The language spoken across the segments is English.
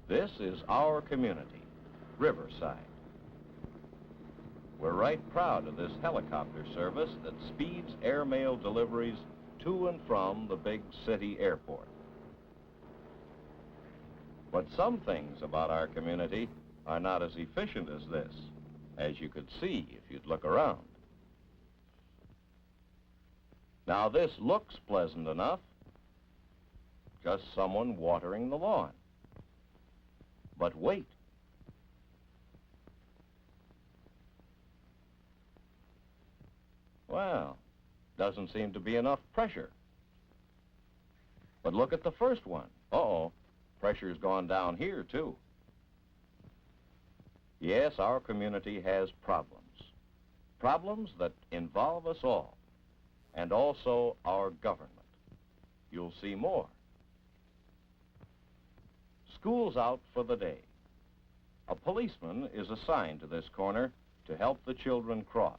This is our community, Riverside. We're right proud of this helicopter service that speeds airmail deliveries to and from the big city airport. But some things about our community are not as efficient as this, as you could see if you'd look around. Now this looks pleasant enough, just someone watering the lawn. But wait. Well, doesn't seem to be enough pressure. But look at the first one. Uh-oh, pressure's gone down here, too. Yes, our community has problems. Problems that involve us all, and also our government. You'll see more. School's out for the day. A policeman is assigned to this corner to help the children cross.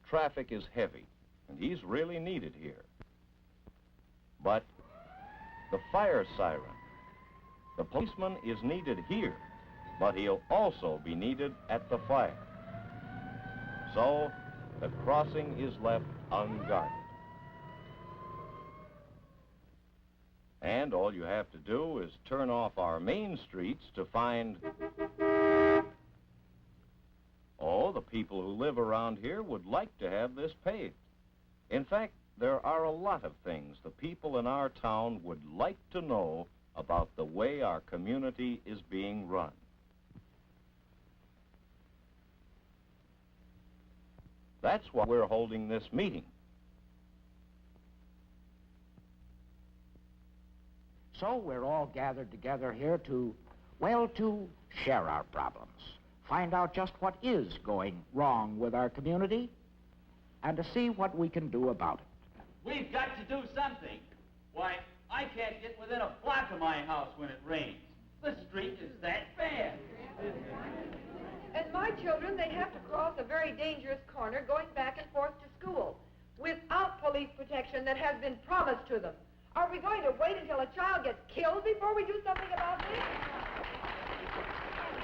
Traffic is heavy, and he's really needed here. But the fire siren. The policeman is needed here, but he'll also be needed at the fire. So the crossing is left unguarded. And all you have to do is turn off our main streets to find... Oh, the people who live around here would like to have this paved. In fact, there are a lot of things the people in our town would like to know about the way our community is being run. That's why we're holding this meeting. So we're all gathered together here to share our problems, find out just what is going wrong with our community, and to see what we can do about it. We've got to do something. Why, I can't get within a block of my house when it rains. The street is that bad. And my children, they have to cross a very dangerous corner going back and forth to school without police protection that has been promised to them. Are we going to wait until a child gets killed before we do something about this?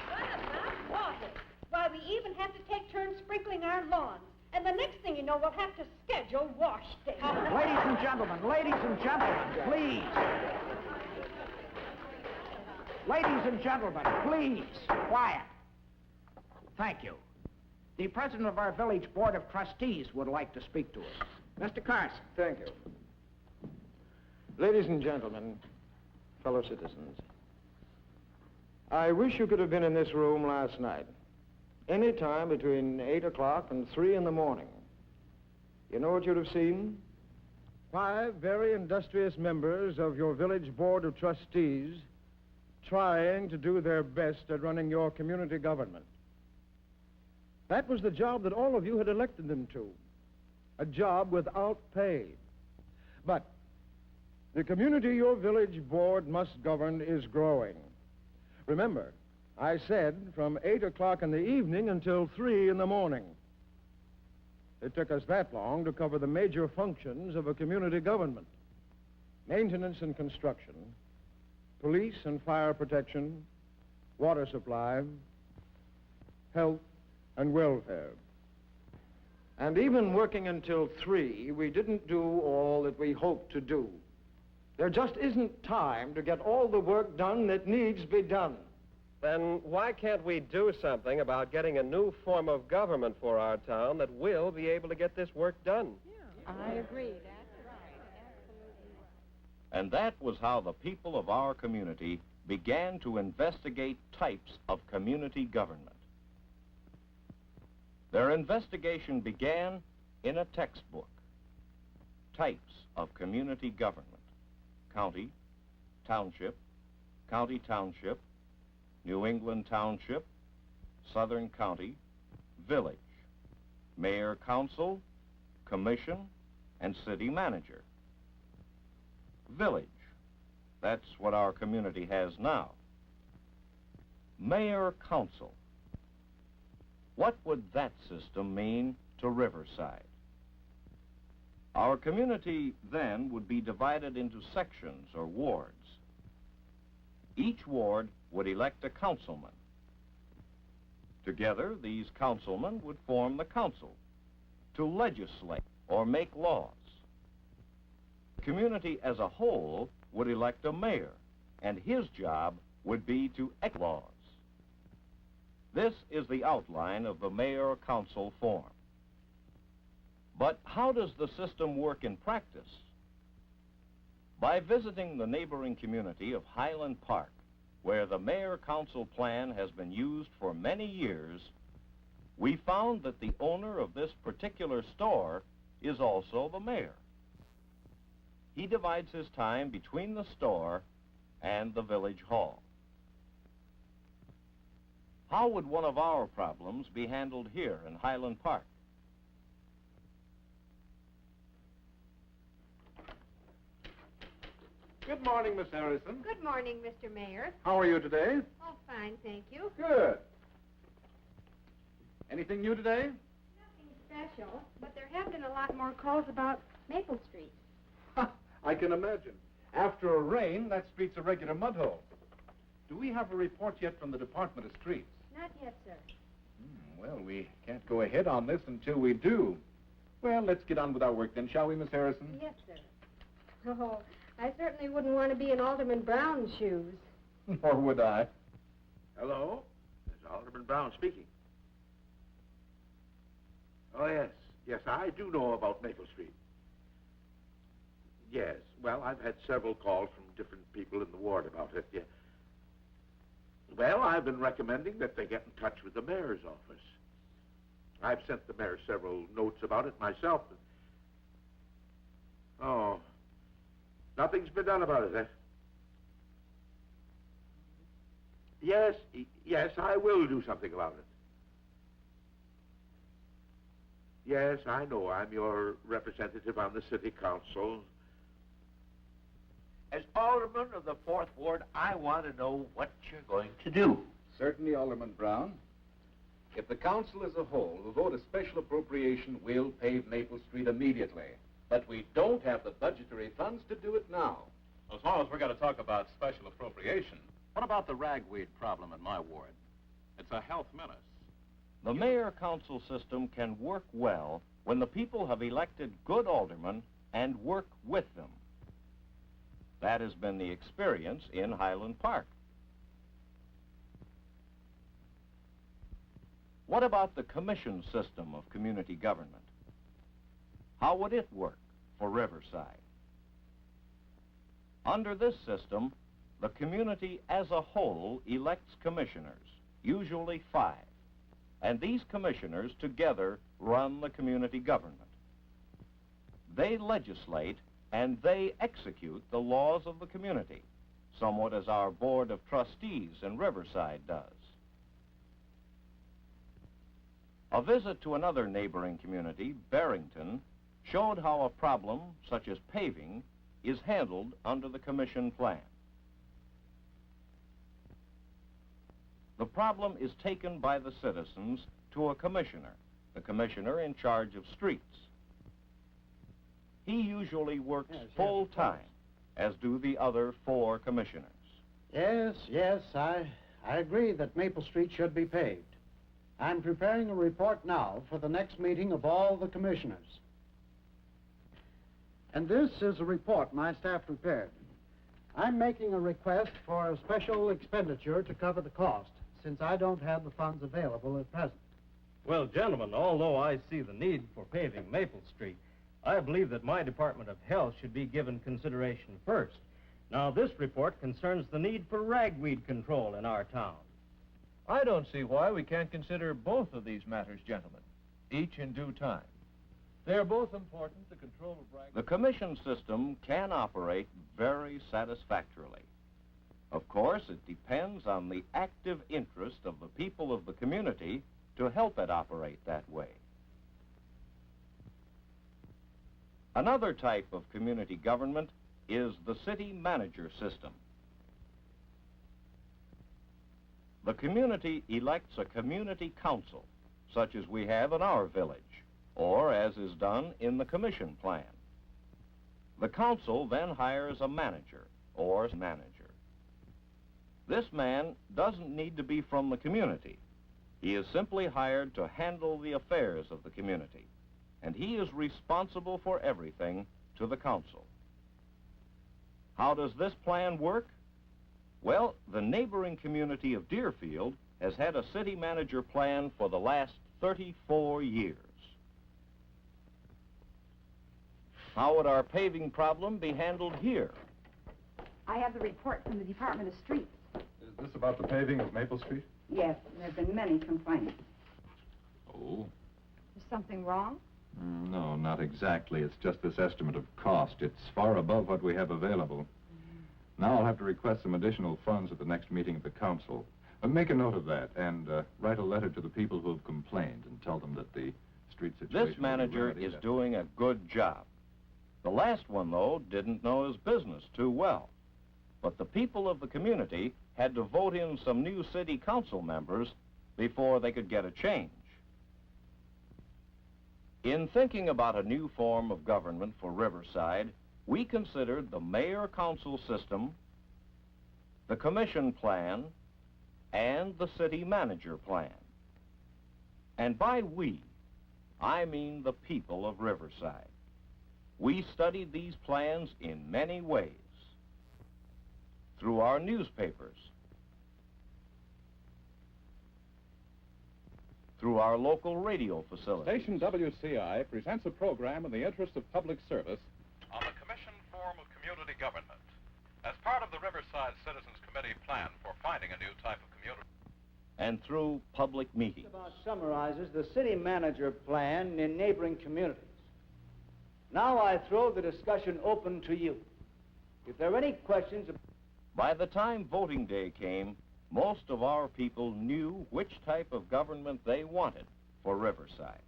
What about water? Why, we even have to take turns sprinkling our lawns. And the next thing you know, we'll have to schedule wash day. Ladies and gentlemen, please. Ladies and gentlemen, please, quiet. Thank you. The president of our village board of trustees would like to speak to us. Mr. Carson. Thank you. Ladies and gentlemen, fellow citizens, I wish you could have been in this room last night, any time between 8 o'clock and 3 in the morning. You know what you'd have seen? 5 very industrious members of your village board of trustees trying to do their best at running your community government. That was the job that all of you had elected them to, a job without pay. But the community your village board must govern is growing. Remember, I said from 8 o'clock in the evening until 3 in the morning. It took us that long to cover the major functions of a community government: maintenance and construction, police and fire protection, water supply, health and welfare. And even working until 3, we didn't do all that we hoped to do. There just isn't time to get all the work done that needs to be done. Then why can't we do something about getting a new form of government for our town that will be able to get this work done? I agree. That's right. Absolutely. And that was how the people of our community began to investigate types of community government. Their investigation began in a textbook. Types of community government: county, township, county township, New England township, Southern county, village, mayor council, commission, and city manager. Village, that's what our community has now. Mayor council. What would that system mean to Riverside? Our community then would be divided into sections or wards. Each ward would elect a councilman. Together, these councilmen would form the council to legislate or make laws. The community as a whole would elect a mayor, and his job would be to enact laws. This is the outline of the mayor-council form. But how does the system work in practice? By visiting the neighboring community of Highland Park, where the mayor-council plan has been used for many years, we found that the owner of this particular store is also the mayor. He divides his time between the store and the village hall. How would one of our problems be handled here in Highland Park? Good morning, Miss Harrison. Good morning, Mr. Mayor. How are you today? Oh, fine, thank you. Good. Anything new today? Nothing special, but there have been a lot more calls about Maple Street. I can imagine. After a rain, that street's a regular mud hole. Do we have a report yet from the Department of Streets? Not yet, sir. Well, we can't go ahead on this until we do. Well, let's get on with our work then, shall we, Miss Harrison? Yes, sir. Oh, I certainly wouldn't want to be in Alderman Brown's shoes. Or would I? Hello? This is Alderman Brown speaking. Oh, yes. Yes, I do know about Maple Street. Yes. Well, I've had several calls from different people in the ward about it. Yeah. Well, I've been recommending that they get in touch with the mayor's office. I've sent the mayor several notes about it myself. Oh, nothing's been done about it, eh? Yes, yes, I will do something about it. Yes, I know. I'm your representative on the city council. As alderman of the 4th Ward, I want to know what you're going to do. Certainly, Alderman Brown. If the council as a whole will vote a special appropriation, we'll pave Maple Street immediately. But we don't have the budgetary funds to do it now. As long as we're going to talk about special appropriation, what about the ragweed problem in my ward? It's a health menace. The mayor-council system can work well when the people have elected good aldermen and work with them. That has been the experience in Highland Park. What about the commission system of community government? How would it work for Riverside? Under this system, the community as a whole elects commissioners, usually 5, and these commissioners together run the community government. They legislate and they execute the laws of the community, somewhat as our Board of Trustees in Riverside does. A visit to another neighboring community, Barrington, showed how a problem such as paving is handled under the commission plan. The problem is taken by the citizens to a commissioner, the commissioner in charge of streets. He usually works full-time, as do the other 4 commissioners. Yes, I agree that Maple Street should be paved. I'm preparing a report now for the next meeting of all the commissioners. And this is a report my staff prepared. I'm making a request for a special expenditure to cover the cost, since I don't have the funds available at present. Well, gentlemen, although I see the need for paving Maple Street, I believe that my Department of Health should be given consideration first. Now, this report concerns the need for ragweed control in our town. I don't see why we can't consider both of these matters, gentlemen, each in due time. They're both important to control of ragweed. The commission system can operate very satisfactorily. Of course, it depends on the active interest of the people of the community to help it operate that way. Another type of community government is the city manager system. The community elects a community council, such as we have in our village, or as is done in the commission plan. The council then hires a manager or manager. This man doesn't need to be from the community. He is simply hired to handle the affairs of the community, and he is responsible for everything to the council. How does this plan work? Well, the neighboring community of Deerfield has had a city manager plan for the last 34 years. How would our paving problem be handled here? I have the report from the Department of Streets. Is this about the paving of Maple Street? Yes, and there have been many complaints. Oh. Is something wrong? No, not exactly. It's just this estimate of cost. It's far above what we have available. Now I'll have to request some additional funds at the next meeting of the council. Make a note of that and write a letter to the people who have complained and tell them that the street situation... This manager is doing a good job. The last one, though, didn't know his business too well. But the people of the community had to vote in some new city council members before they could get a change. In thinking about a new form of government for Riverside, we considered the mayor-council system, the commission plan, and the city manager plan. And by we, I mean the people of Riverside. We studied these plans in many ways. Through our newspapers, through our local radio facilities. Station WCI presents a program in the interest of public service on the Commission form of community government as part of the Riverside Citizens Committee plan for finding a new type of community. And through public meetings. About summarizes the city manager plan in neighboring communities. Now I throw the discussion open to you. If there are any questions... By the time voting day came, most of our people knew which type of government they wanted for Riverside.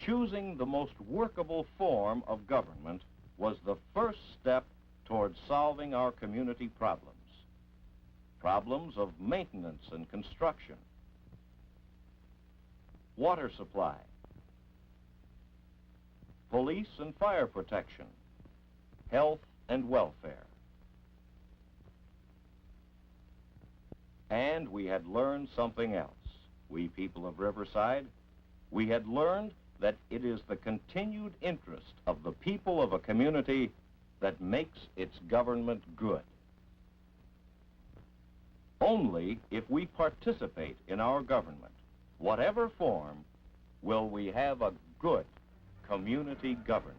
Choosing the most workable form of government was the first step toward solving our community problems. Problems of maintenance and construction, water supply, police and fire protection, health and welfare. And we had learned something else, we people of Riverside. We had learned that it is the continued interest of the people of a community that makes its government good. Only if we participate in our government, whatever form, will we have a good community government.